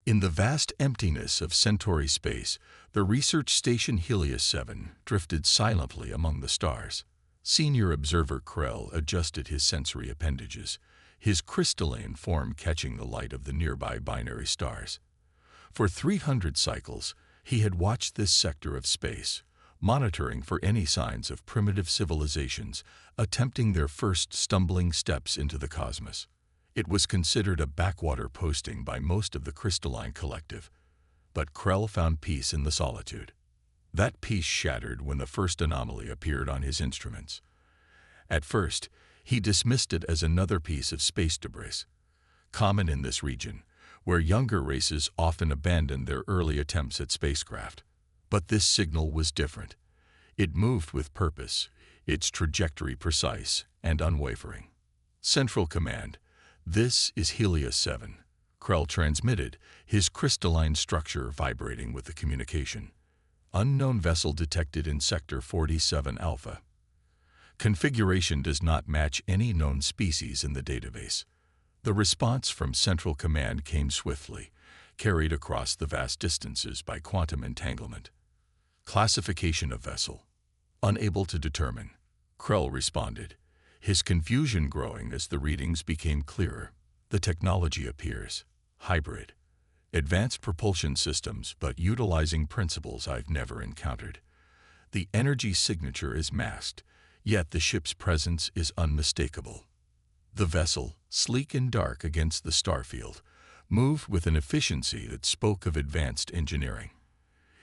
In the vast emptiness of Centauri space, the research station Helios 7 drifted silently among the stars. Senior observer Krell adjusted his sensory appendages, his crystalline form catching the light of the nearby binary stars. For 300 cycles, he had watched this sector of space, monitoring for any signs of primitive civilizations attempting their first stumbling steps into the cosmos. It was considered a backwater posting by most of the crystalline collective, but Krell found peace in the solitude. That peace shattered when the first anomaly appeared on his instruments. At first, he dismissed it as another piece of space debris, common in this region, where younger races often abandon their early attempts at spacecraft. But this signal was different. It moved with purpose, its trajectory precise and unwavering. Central Command, this is Helios 7, Krell transmitted, his crystalline structure vibrating with the communication. Unknown vessel detected in Sector 47 Alpha. Configuration does not match any known species in the database. The response from Central Command came swiftly, carried across the vast distances by quantum entanglement. Classification of vessel. Unable to determine. Krell responded, his confusion growing as the readings became clearer. The technology appears hybrid. Advanced propulsion systems, but utilizing principles I've never encountered. The energy signature is masked, yet the ship's presence is unmistakable. The vessel, sleek and dark against the starfield, moved with an efficiency that spoke of advanced engineering.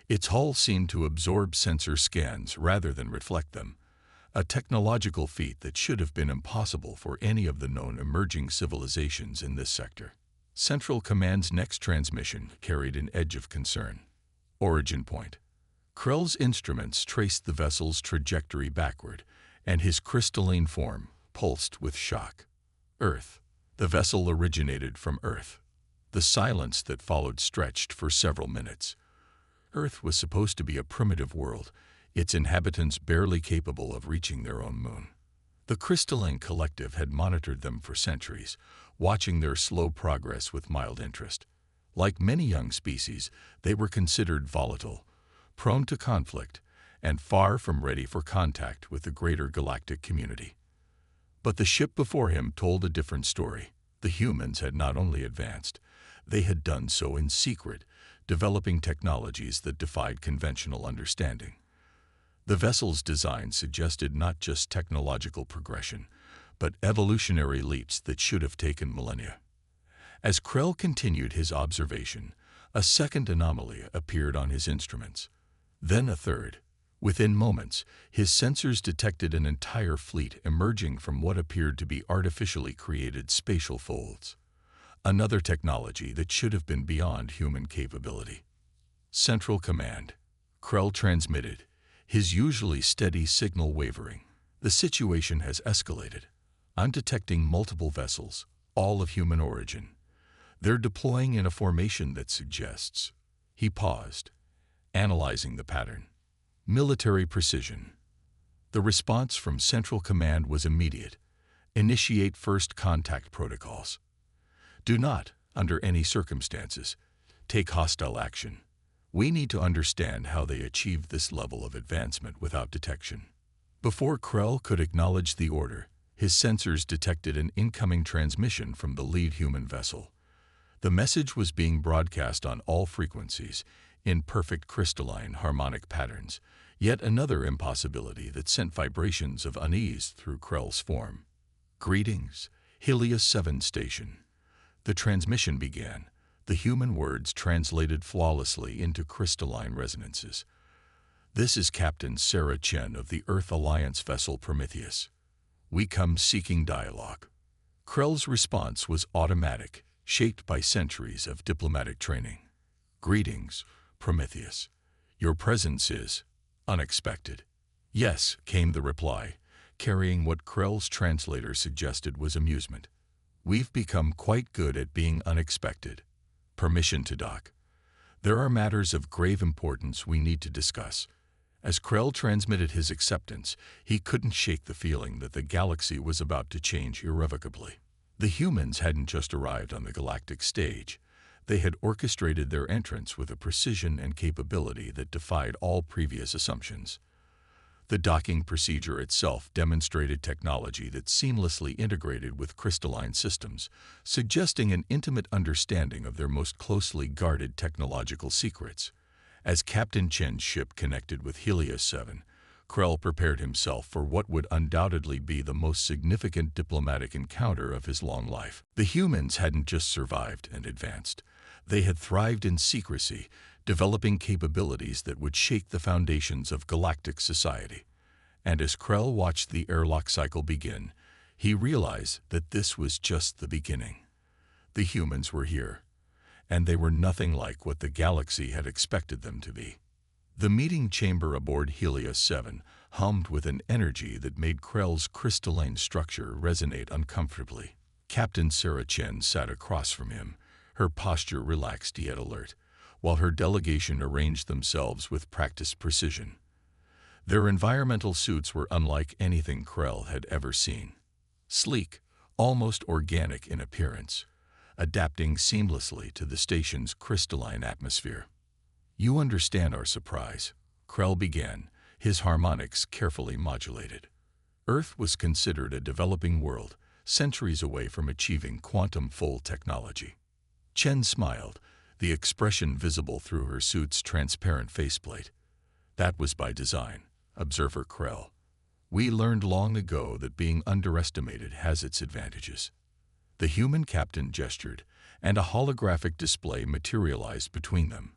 Its hull seemed to absorb sensor scans rather than reflect them, a technological feat that should have been impossible for any of the known emerging civilizations in this sector. Central Command's next transmission carried an edge of concern. Origin point. Krell's instruments traced the vessel's trajectory backward, and his crystalline form pulsed with shock. Earth. The vessel originated from Earth. The silence that followed stretched for several minutes. Earth was supposed to be a primitive world, its inhabitants barely capable of reaching their own moon. The crystalline collective had monitored them for centuries, watching their slow progress with mild interest. Like many young species, they were considered volatile, prone to conflict, and far from ready for contact with the greater galactic community. But the ship before him told a different story. The humans had not only advanced, they had done so in secret, developing technologies that defied conventional understanding. The vessel's design suggested not just technological progression, but evolutionary leaps that should have taken millennia. As Krell continued his observation, a second anomaly appeared on his instruments. Then a third. Within moments, his sensors detected an entire fleet emerging from what appeared to be artificially created spatial folds. Another technology that should have been beyond human capability. Central Command. Krell transmitted, his usually steady signal wavering. The situation has escalated. I'm detecting multiple vessels, all of human origin. They're deploying in a formation that suggests. He paused, analyzing the pattern. Military precision. The response from Central Command was immediate. Initiate first contact protocols. Do not, under any circumstances, take hostile action. We need to understand how they achieved this level of advancement without detection. Before Krell could acknowledge the order, his sensors detected an incoming transmission from the lead human vessel. The message was being broadcast on all frequencies, in perfect crystalline harmonic patterns, yet another impossibility that sent vibrations of unease through Krell's form. Greetings, Helios 7 station. The transmission began, the human words translated flawlessly into crystalline resonances. This is Captain Sarah Chen of the Earth Alliance vessel Prometheus. We come seeking dialogue. Krell's response was automatic, shaped by centuries of diplomatic training. Greetings, Prometheus. Your presence is unexpected. Yes, came the reply, carrying what Krell's translator suggested was amusement. We've become quite good at being unexpected. Permission to dock. There are matters of grave importance we need to discuss. As Krell transmitted his acceptance, he couldn't shake the feeling that the galaxy was about to change irrevocably. The humans hadn't just arrived on the galactic stage. They had orchestrated their entrance with a precision and capability that defied all previous assumptions. The docking procedure itself demonstrated technology that seamlessly integrated with crystalline systems, suggesting an intimate understanding of their most closely guarded technological secrets. As Captain Chen's ship connected with Helios 7, Krell prepared himself for what would undoubtedly be the most significant diplomatic encounter of his long life. The humans hadn't just survived and advanced. They had thrived in secrecy, developing capabilities that would shake the foundations of galactic society. And as Krell watched the airlock cycle begin, he realized that this was just the beginning. The humans were here, and they were nothing like what the galaxy had expected them to be. The meeting chamber aboard Helios 7 hummed with an energy that made Krell's crystalline structure resonate uncomfortably. Captain Sarah Chen sat across from him, her posture relaxed yet alert, while her delegation arranged themselves with practiced precision. Their environmental suits were unlike anything Krell had ever seen. Sleek, almost organic in appearance, adapting seamlessly to the station's crystalline atmosphere. "You understand our surprise," Krell began, his harmonics carefully modulated. Earth was considered a developing world, centuries away from achieving quantum-full technology. Chen smiled, the expression visible through her suit's transparent faceplate. "That was by design, Observer Krell. We learned long ago that being underestimated has its advantages." The human captain gestured, and a holographic display materialized between them,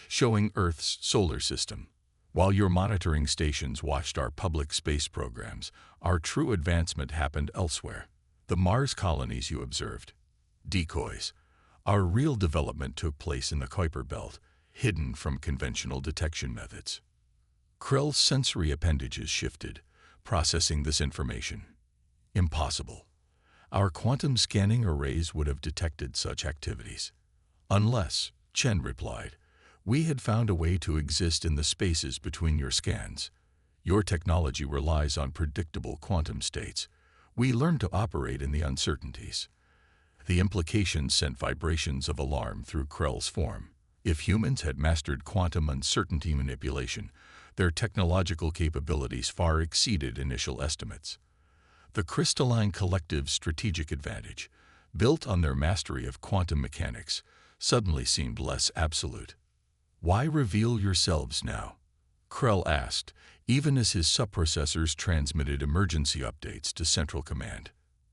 showing Earth's solar system. "While your monitoring stations watched our public space programs, our true advancement happened elsewhere. The Mars colonies you observed. Decoys. Our real development took place in the Kuiper Belt, hidden from conventional detection methods." Krell's sensory appendages shifted, processing this information. "Impossible. Our quantum scanning arrays would have detected such activities. Unless," Chen replied, "we had found a way to exist in the spaces between your scans. Your technology relies on predictable quantum states. We learned to operate in the uncertainties." The implications sent vibrations of alarm through Krell's form. If humans had mastered quantum uncertainty manipulation, their technological capabilities far exceeded initial estimates. The crystalline collective's strategic advantage, built on their mastery of quantum mechanics, suddenly seemed less absolute. "Why reveal yourselves now?" Krell asked, even as his subprocessors transmitted emergency updates to Central Command.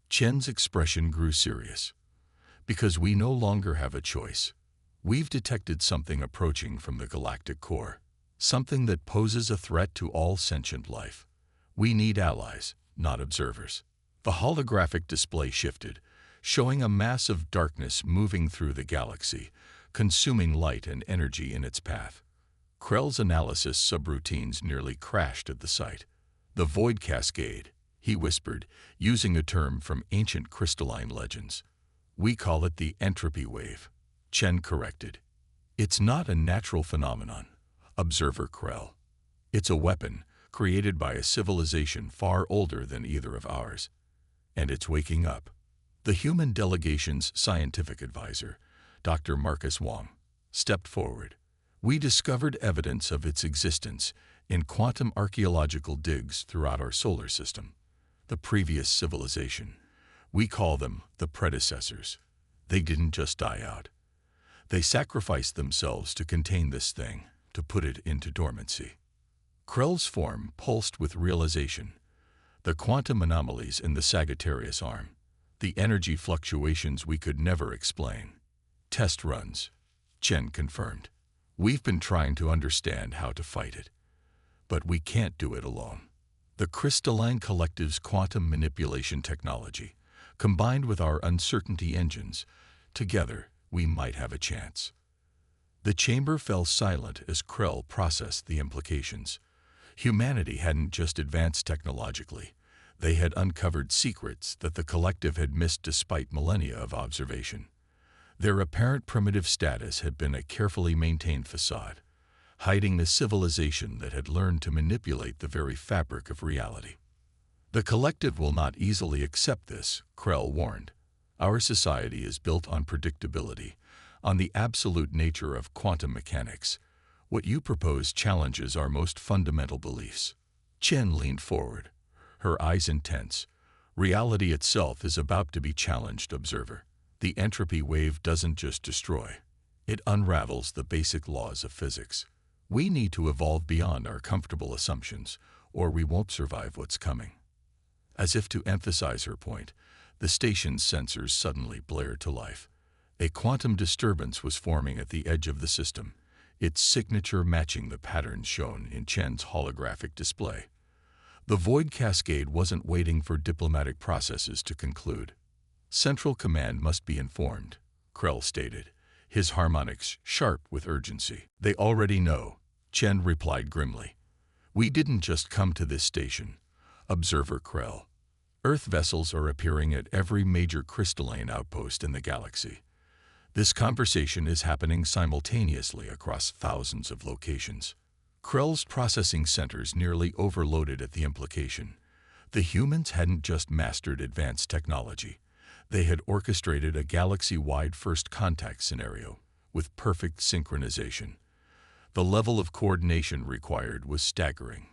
Chen's expression grew serious. "Because we no longer have a choice. We've detected something approaching from the galactic core, something that poses a threat to all sentient life. We need allies, not observers." The holographic display shifted, showing a mass of darkness moving through the galaxy, consuming light and energy in its path. Krell's analysis subroutines nearly crashed at the sight. "The Void Cascade," he whispered, using a term from ancient crystalline legends. "We call it the entropy wave," Chen corrected. "It's not a natural phenomenon, Observer Krell. It's a weapon created by a civilization far older than either of ours. And it's waking up." The human delegation's scientific advisor, Dr. Marcus Wong, stepped forward. "We discovered evidence of its existence in quantum archaeological digs throughout our solar system. The previous civilization, we call them the predecessors. They didn't just die out. They sacrificed themselves to contain this thing, to put it into dormancy." Krell's form pulsed with realization. The quantum anomalies in the Sagittarius arm, the energy fluctuations we could never explain. "Test runs," Chen confirmed. "We've been trying to understand how to fight it. But we can't do it alone. The crystalline collective's quantum manipulation technology, combined with our uncertainty engines, together we might have a chance." The chamber fell silent as Krell processed the implications. Humanity hadn't just advanced technologically. They had uncovered secrets that the collective had missed despite millennia of observation. Their apparent primitive status had been a carefully maintained facade, hiding the civilization that had learned to manipulate the very fabric of reality. "The collective will not easily accept this," Krell warned. "Our society is built on predictability, on the absolute nature of quantum mechanics. What you propose challenges our most fundamental beliefs. Chen leaned forward, her eyes intense. Reality itself is about to be challenged, observer. The entropy wave doesn't just destroy. It unravels the basic laws of physics. We need to evolve beyond our comfortable assumptions, or we won't survive what's coming. As if to emphasize her point, the station's sensors suddenly blared to life. A quantum disturbance was forming at the edge of the system, its signature matching the patterns shown in Chen's holographic display. The void cascade wasn't waiting for diplomatic processes to conclude. Central Command must be informed, Krell stated, his harmonics sharp with urgency. They already know, Chen replied grimly. We didn't just come to this station, observer Krell. Earth vessels are appearing at every major crystalline outpost in the galaxy. This conversation is happening simultaneously across thousands of locations. Krell's processing centers nearly overloaded at the implication. The humans hadn't just mastered advanced technology. They had orchestrated a galaxy-wide first contact scenario with perfect synchronization. The level of coordination required was staggering.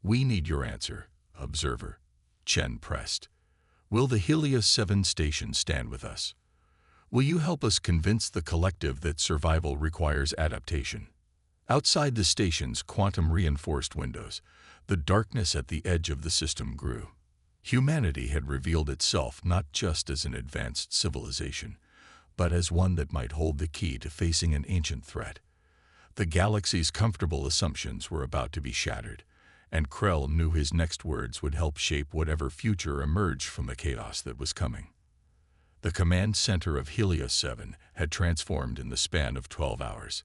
We need your answer, observer, Chen pressed. Will the Helios 7 station stand with us? Will you help us convince the collective that survival requires adaptation? Outside the station's quantum-reinforced windows, the darkness at the edge of the system grew. Humanity had revealed itself not just as an advanced civilization, but as one that might hold the key to facing an ancient threat. The galaxy's comfortable assumptions were about to be shattered, and Krell knew his next words would help shape whatever future emerged from the chaos that was coming. The command center of Helios 7 had transformed in the span of 12 hours.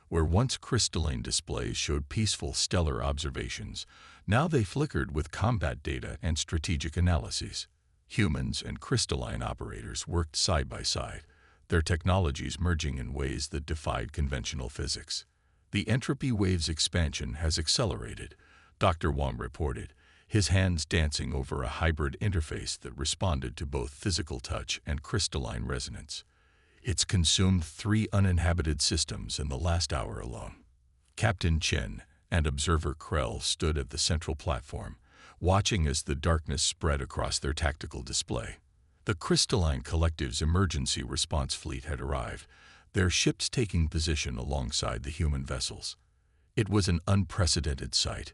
Where once crystalline displays showed peaceful stellar observations, now they flickered with combat data and strategic analyses. Humans and crystalline operators worked side by side, their technologies merging in ways that defied conventional physics. The entropy wave's expansion has accelerated, Dr. Wang reported, his hands dancing over a hybrid interface that responded to both physical touch and crystalline resonance. It's consumed 3 uninhabited systems in the last hour alone. Captain Chen and observer Krell stood at the central platform, watching as the darkness spread across their tactical display. The crystalline collective's emergency response fleet had arrived, their ships taking position alongside the human vessels. It was an unprecedented sight.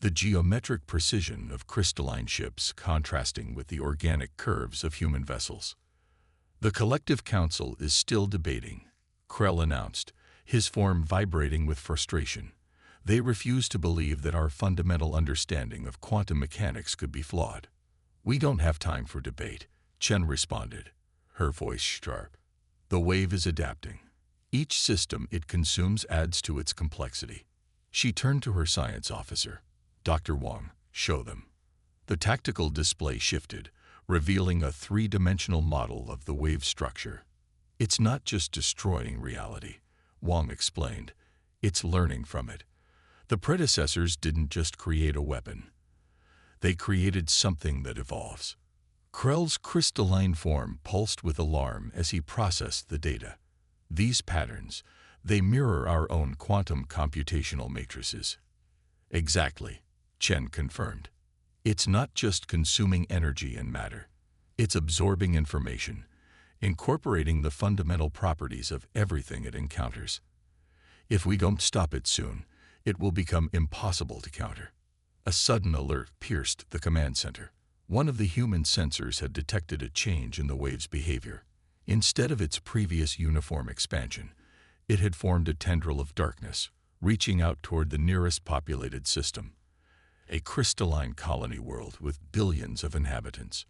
The geometric precision of crystalline ships contrasting with the organic curves of human vessels. The Collective Council is still debating, Krell announced, his form vibrating with frustration. They refuse to believe that our fundamental understanding of quantum mechanics could be flawed. We don't have time for debate, Chen responded, her voice sharp. The wave is adapting. Each system it consumes adds to its complexity. She turned to her science officer. Dr. Wang, show them. The tactical display shifted, revealing a 3-dimensional model of the wave structure. It's not just destroying reality, Wang explained. It's learning from it. The predecessors didn't just create a weapon. They created something that evolves. Krell's crystalline form pulsed with alarm as he processed the data. These patterns, they mirror our own quantum computational matrices. Exactly, Chen confirmed. It's not just consuming energy and matter. It's absorbing information, incorporating the fundamental properties of everything it encounters. If we don't stop it soon, it will become impossible to counter. A sudden alert pierced the command center. One of the human sensors had detected a change in the wave's behavior. Instead of its previous uniform expansion, it had formed a tendril of darkness, reaching out toward the nearest populated system. A crystalline colony world with billions of inhabitants.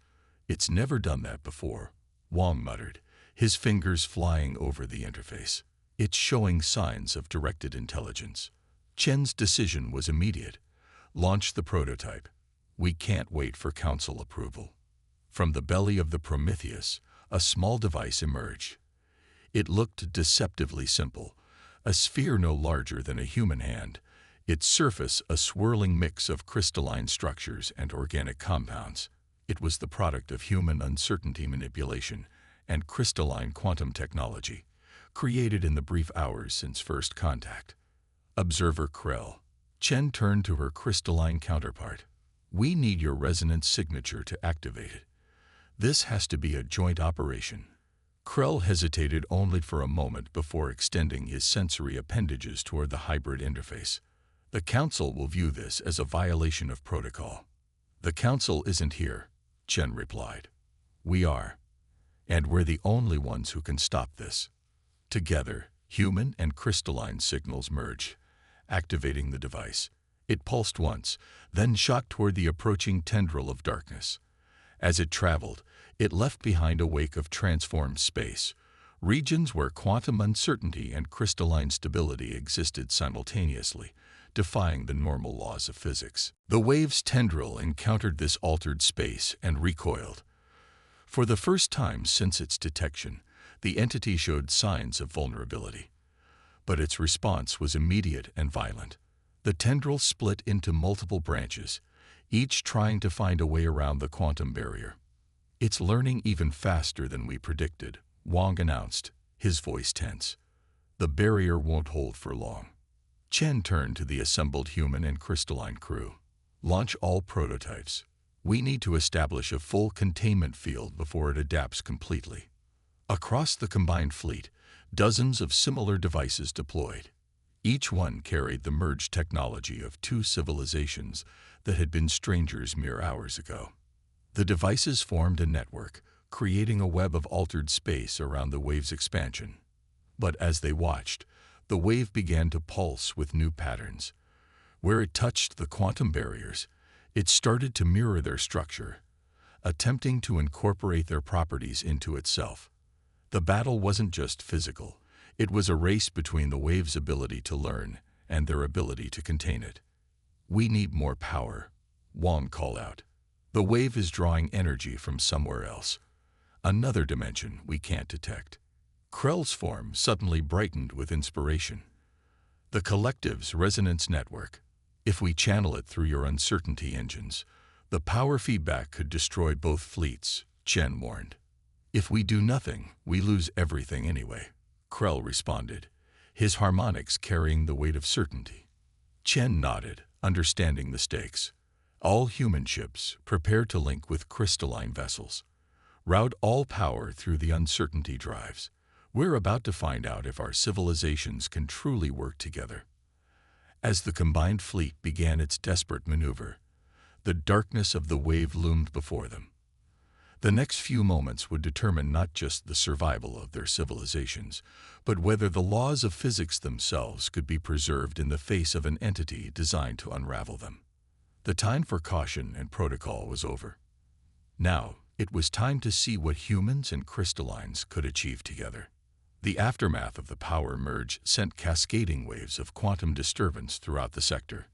It's never done that before, Wang muttered, his fingers flying over the interface. It's showing signs of directed intelligence. Chen's decision was immediate. Launch the prototype. We can't wait for council approval. From the belly of the Prometheus, a small device emerged. It looked deceptively simple, a sphere no larger than a human hand, its surface a swirling mix of crystalline structures and organic compounds. It was the product of human uncertainty manipulation and crystalline quantum technology, created in the brief hours since first contact. Observer Krell. Chen turned to her crystalline counterpart. We need your resonance signature to activate it. This has to be a joint operation. Krell hesitated only for a moment before extending his sensory appendages toward the hybrid interface. The Council will view this as a violation of protocol. The Council isn't here, Chen replied. We are. And we're the only ones who can stop this. Together, human and crystalline signals merged, activating the device. It pulsed once, then shot toward the approaching tendril of darkness. As it traveled, it left behind a wake of transformed space, regions where quantum uncertainty and crystalline stability existed simultaneously, defying the normal laws of physics. The wave's tendril encountered this altered space and recoiled. For the first time since its detection, the entity showed signs of vulnerability. But its response was immediate and violent. The tendril split into multiple branches, each trying to find a way around the quantum barrier. It's learning even faster than we predicted, Wang announced, his voice tense. The barrier won't hold for long. Chen turned to the assembled human and crystalline crew. Launch all prototypes. We need to establish a full containment field before it adapts completely. Across the combined fleet, dozens of similar devices deployed. Each one carried the merged technology of two civilizations that had been strangers mere hours ago. The devices formed a network, creating a web of altered space around the wave's expansion. But as they watched, the wave began to pulse with new patterns. Where it touched the quantum barriers, it started to mirror their structure, attempting to incorporate their properties into itself. The battle wasn't just physical. It was a race between the wave's ability to learn and their ability to contain it. We need more power, Wang called out. The wave is drawing energy from somewhere else, another dimension we can't detect. Krell's form suddenly brightened with inspiration. The collective's resonance network. If we channel it through your uncertainty engines, the power feedback could destroy both fleets, Chen warned. If we do nothing, we lose everything anyway, Krell responded, his harmonics carrying the weight of certainty. Chen nodded, understanding the stakes. All human ships, prepare to link with crystalline vessels. Route all power through the uncertainty drives. We're about to find out if our civilizations can truly work together. As the combined fleet began its desperate maneuver, the darkness of the wave loomed before them. The next few moments would determine not just the survival of their civilizations, but whether the laws of physics themselves could be preserved in the face of an entity designed to unravel them. The time for caution and protocol was over. Now, it was time to see what humans and crystallines could achieve together. The aftermath of the power merge sent cascading waves of quantum disturbance throughout the sector.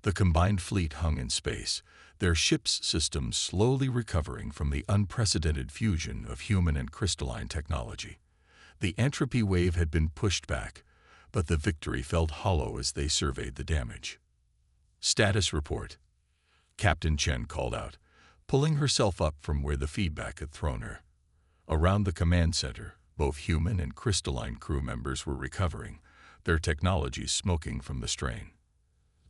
The combined fleet hung in space, their ship's systems slowly recovering from the unprecedented fusion of human and crystalline technology. The entropy wave had been pushed back, but the victory felt hollow as they surveyed the damage. Status report, Captain Chen called out, pulling herself up from where the feedback had thrown her. Around the command center, both human and crystalline crew members were recovering, their technologies smoking from the strain.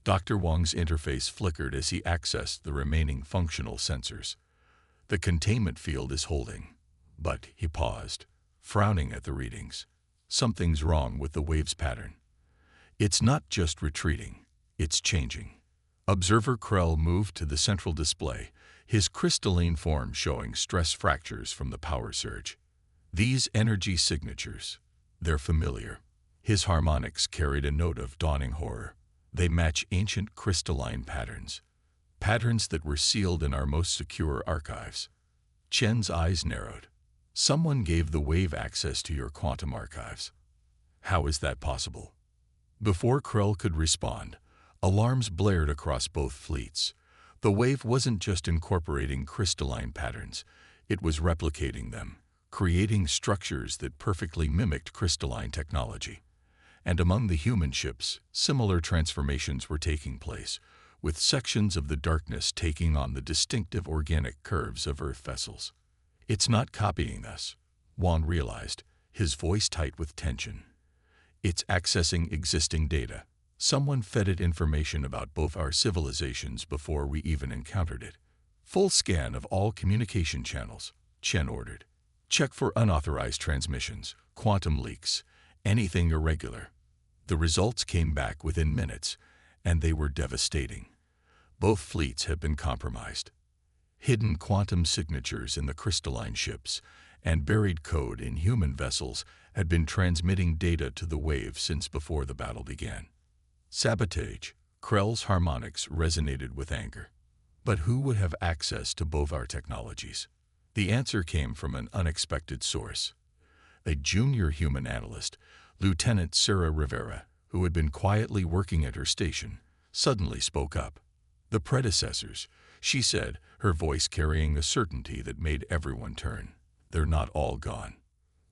Dr. Wang's interface flickered as he accessed the remaining functional sensors. The containment field is holding, but he paused, frowning at the readings. Something's wrong with the wave's pattern. It's not just retreating, it's changing. Observer Krell moved to the central display, his crystalline form showing stress fractures from the power surge. These energy signatures, they're familiar. His harmonics carried a note of dawning horror. They match ancient crystalline patterns, patterns that were sealed in our most secure archives. Chen's eyes narrowed. Someone gave the wave access to your quantum archives. How is that possible? Before Krell could respond, alarms blared across both fleets. The wave wasn't just incorporating crystalline patterns, it was replicating them, creating structures that perfectly mimicked crystalline technology. And among the human ships, similar transformations were taking place, with sections of the darkness taking on the distinctive organic curves of Earth vessels. It's not copying us, Wang realized, his voice tight with tension. "It's accessing existing data. Someone fed it information about both our civilizations before we even encountered it." "Full scan of all communication channels," Chen ordered. "Check for unauthorized transmissions, quantum leaks, anything irregular." The results came back within minutes, and they were devastating. Both fleets have been compromised. Hidden quantum signatures in the crystalline ships and buried code in human vessels had been transmitting data to the wave since before the battle began. Sabotage. Krell's harmonics resonated with anger. But who would have access to both our technologies? The answer came from an unexpected source. A junior human analyst, Lieutenant Sarah Rivera, who had been quietly working at her station, suddenly spoke up. "The predecessors," she said, her voice carrying a certainty that made everyone turn. "They're not all gone."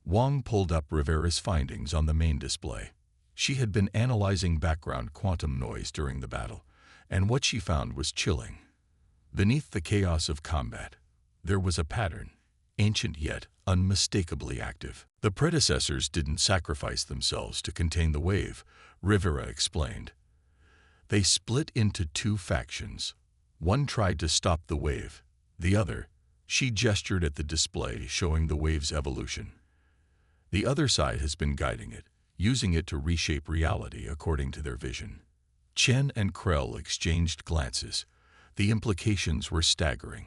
Wang pulled up Rivera's findings on the main display. She had been analyzing background quantum noise during the battle, and what she found was chilling. Beneath the chaos of combat, there was a pattern, ancient yet unmistakably active. "The predecessors didn't sacrifice themselves to contain the wave," Rivera explained. "They split into two factions. One tried to stop the wave. The other," she gestured at the display showing the wave's evolution. "The other side has been guiding it, using it to reshape reality according to their vision." Chen and Krell exchanged glances. The implications were staggering.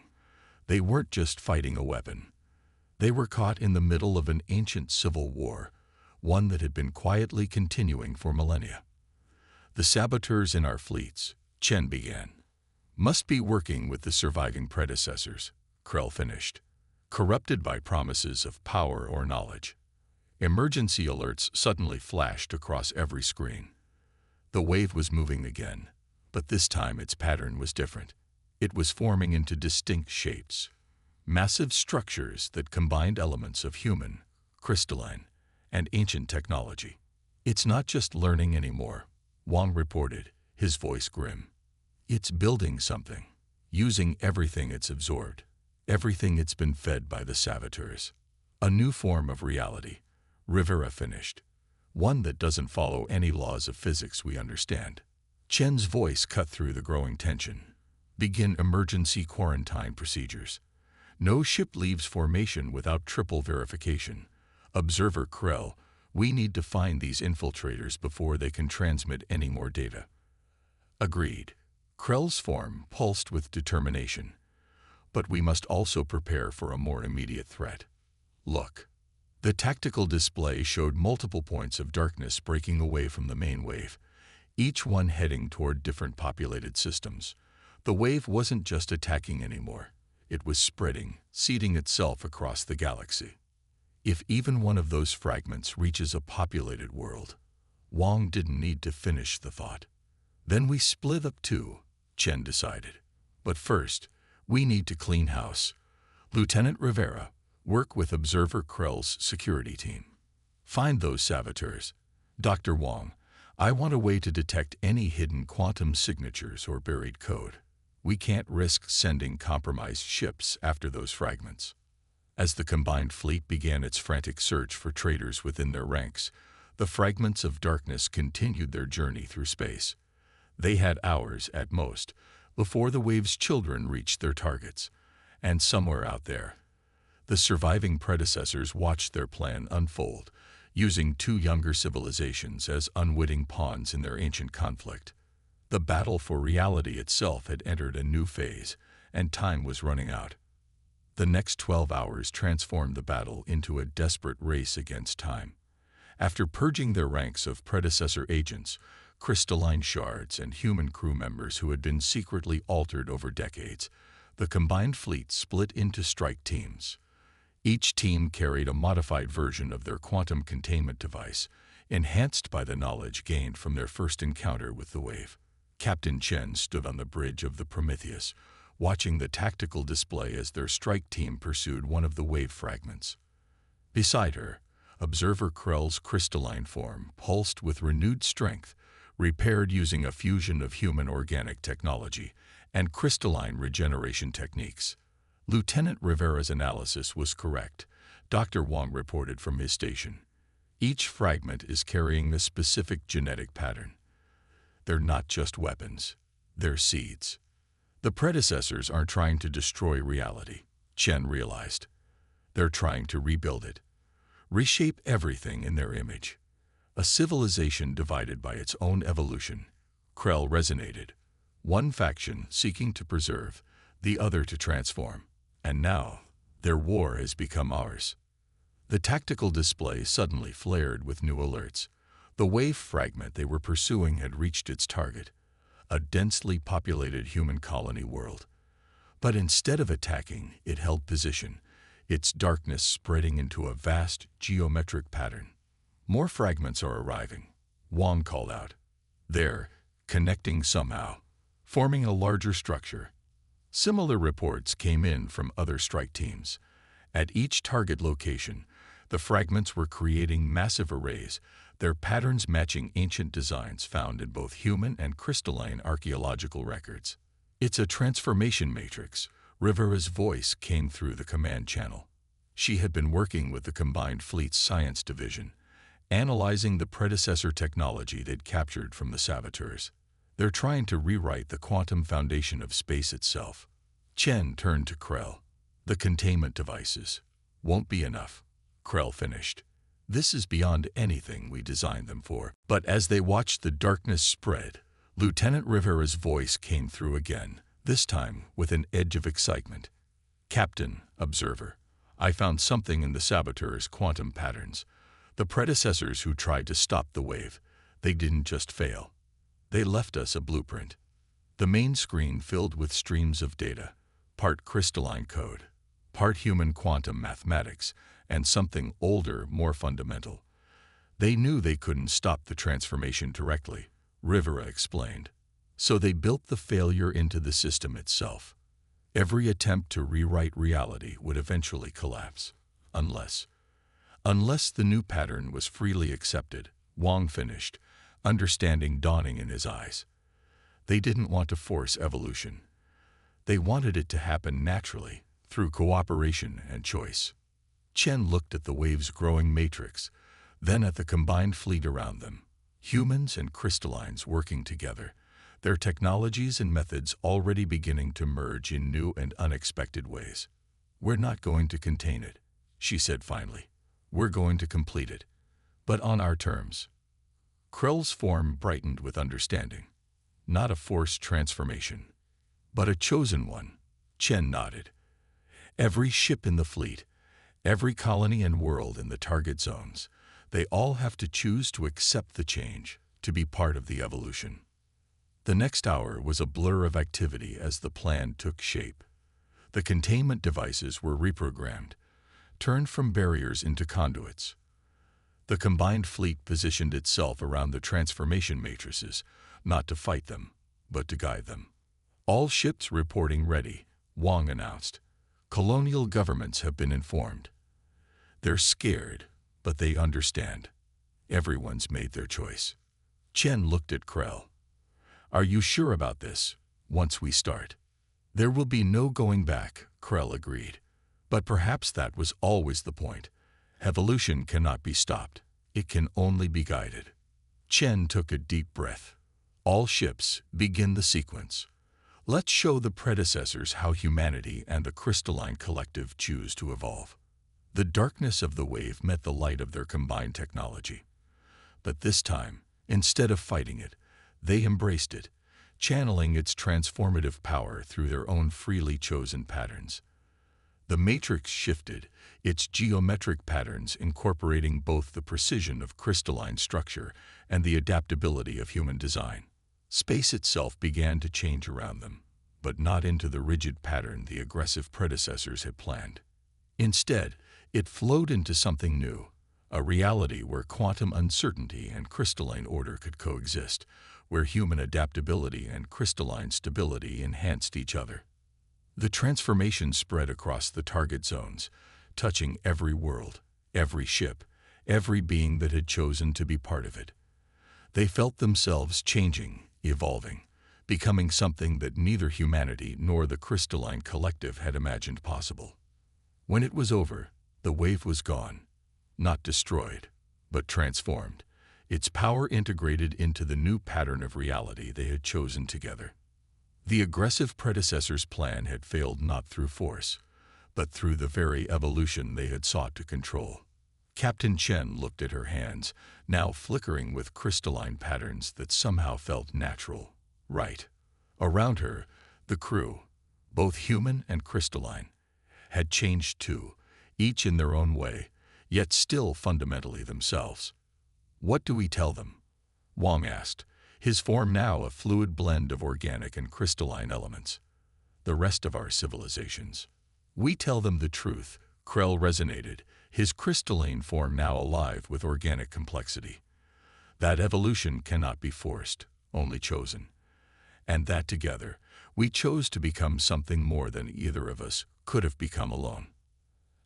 They weren't just fighting a weapon. They were caught in the middle of an ancient civil war, one that had been quietly continuing for millennia. "The saboteurs in our fleets," Chen began, "must be working with the surviving predecessors," Krell finished, "corrupted by promises of power or knowledge." Emergency alerts suddenly flashed across every screen. The wave was moving again, but this time its pattern was different. It was forming into distinct shapes, massive structures that combined elements of human, crystalline, and ancient technology. "It's not just learning anymore," Wang reported, his voice grim. "It's building something, using everything it's absorbed, everything it's been fed by the saboteurs. A new form of reality," Rivera finished, "one that doesn't follow any laws of physics we understand." Chen's voice cut through the growing tension. "Begin emergency quarantine procedures. No ship leaves formation without triple verification. Observer Krell, we need to find these infiltrators before they can transmit any more data." "Agreed." Krell's form pulsed with determination. "But we must also prepare for a more immediate threat. Look." The tactical display showed multiple points of darkness breaking away from the main wave, each one heading toward different populated systems. The wave wasn't just attacking anymore. It was spreading, seeding itself across the galaxy. If even one of those fragments reaches a populated world, Wang didn't need to finish the thought. "Then we split up too," Chen decided. "But first, we need to clean house. Lieutenant Rivera, work with Observer Krell's security team. Find those saboteurs. Dr. Wang, I want a way to detect any hidden quantum signatures or buried code. We can't risk sending compromised ships after those fragments." As the combined fleet began its frantic search for traitors within their ranks, the fragments of darkness continued their journey through space. They had hours, at most, before the wave's children reached their targets. And somewhere out there, the surviving predecessors watched their plan unfold, using two younger civilizations as unwitting pawns in their ancient conflict. The battle for reality itself had entered a new phase, and time was running out. The next 12 hours transformed the battle into a desperate race against time. After purging their ranks of predecessor agents, crystalline shards, and human crew members who had been secretly altered over decades, the combined fleet split into strike teams. Each team carried a modified version of their quantum containment device, enhanced by the knowledge gained from their first encounter with the wave. Captain Chen stood on the bridge of the Prometheus, watching the tactical display as their strike team pursued one of the wave fragments. Beside her, Observer Krell's crystalline form pulsed with renewed strength, repaired using a fusion of human organic technology and crystalline regeneration techniques. Lieutenant Rivera's analysis was correct, Dr. Wang reported from his station. Each fragment is carrying a specific genetic pattern. They're not just weapons, they're seeds. The predecessors aren't trying to destroy reality, Chen realized. They're trying to rebuild it, reshape everything in their image. A civilization divided by its own evolution. Krell resonated. One faction seeking to preserve, the other to transform. And now, their war has become ours. The tactical display suddenly flared with new alerts. The wave fragment they were pursuing had reached its target, a densely populated human colony world. But instead of attacking, it held position, its darkness spreading into a vast geometric pattern. More fragments are arriving, Wang called out. They're connecting somehow, forming a larger structure. Similar reports came in from other strike teams. At each target location, the fragments were creating massive arrays, their patterns matching ancient designs found in both human and crystalline archaeological records. It's a transformation matrix. Rivera's voice came through the command channel. She had been working with the Combined Fleet's Science Division, analyzing the predecessor technology they'd captured from the saboteurs. They're trying to rewrite the quantum foundation of space itself. Chen turned to Krell. The containment devices won't be enough, Krell finished. This is beyond anything we designed them for. But as they watched the darkness spread, Lieutenant Rivera's voice came through again, this time with an edge of excitement. Captain, Observer, I found something in the saboteurs' quantum patterns. The predecessors who tried to stop the wave, they didn't just fail. They left us a blueprint. The main screen filled with streams of data, part crystalline code, part human quantum mathematics, and something older, more fundamental. They knew they couldn't stop the transformation directly, Rivera explained. So they built the failure into the system itself. Every attempt to rewrite reality would eventually collapse, unless the new pattern was freely accepted, Wang finished, understanding dawning in his eyes. They didn't want to force evolution. They wanted it to happen naturally, through cooperation and choice. Chen looked at the wave's growing matrix, then at the combined fleet around them. Humans and crystallines working together, their technologies and methods already beginning to merge in new and unexpected ways. We're not going to contain it, she said finally. We're going to complete it, but on our terms. Krell's form brightened with understanding. Not a forced transformation, but a chosen one, Chen nodded. Every ship in the fleet, every colony and world in the target zones, they all have to choose to accept the change, to be part of the evolution. The next hour was a blur of activity as the plan took shape. The containment devices were reprogrammed, turned from barriers into conduits. The combined fleet positioned itself around the transformation matrices, not to fight them, but to guide them. All ships reporting ready, Wang announced. Colonial governments have been informed. They're scared, but they understand. Everyone's made their choice. Chen looked at Krell. Are you sure about this? Once we start, there will be no going back, Krell agreed. But perhaps that was always the point. Evolution cannot be stopped. It can only be guided. Chen took a deep breath. All ships, begin the sequence. Let's show the predecessors how humanity and the crystalline collective choose to evolve. The darkness of the wave met the light of their combined technology. But this time, instead of fighting it, they embraced it, channeling its transformative power through their own freely chosen patterns. The matrix shifted, its geometric patterns incorporating both the precision of crystalline structure and the adaptability of human design. Space itself began to change around them, but not into the rigid pattern the aggressive predecessors had planned. Instead, it flowed into something new, a reality where quantum uncertainty and crystalline order could coexist, where human adaptability and crystalline stability enhanced each other. The transformation spread across the target zones, touching every world, every ship, every being that had chosen to be part of it. They felt themselves changing, evolving, becoming something that neither humanity nor the crystalline collective had imagined possible. When it was over, the wave was gone, not destroyed, but transformed, its power integrated into the new pattern of reality they had chosen together. The aggressive predecessors' plan had failed not through force, but through the very evolution they had sought to control. Captain Chen looked at her hands, now flickering with crystalline patterns that somehow felt natural, right. Around her, the crew, both human and crystalline, had changed too, each in their own way, yet still fundamentally themselves. "What do we tell them?" Wang asked, his form now a fluid blend of organic and crystalline elements. "The rest of our civilizations. We tell them the truth," Krell resonated, his crystalline form now alive with organic complexity. "That evolution cannot be forced, only chosen. And that together, we chose to become something more than either of us could have become alone."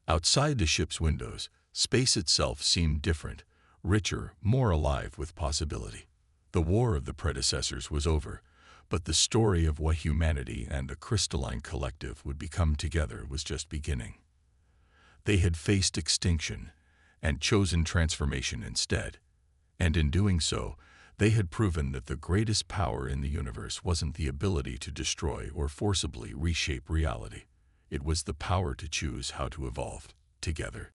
Outside the ship's windows, space itself seemed different, richer, more alive with possibility. The war of the predecessors was over, but the story of what humanity and a crystalline collective would become together was just beginning. They had faced extinction and chosen transformation instead, and in doing so, they had proven that the greatest power in the universe wasn't the ability to destroy or forcibly reshape reality. It was the power to choose how to evolve together.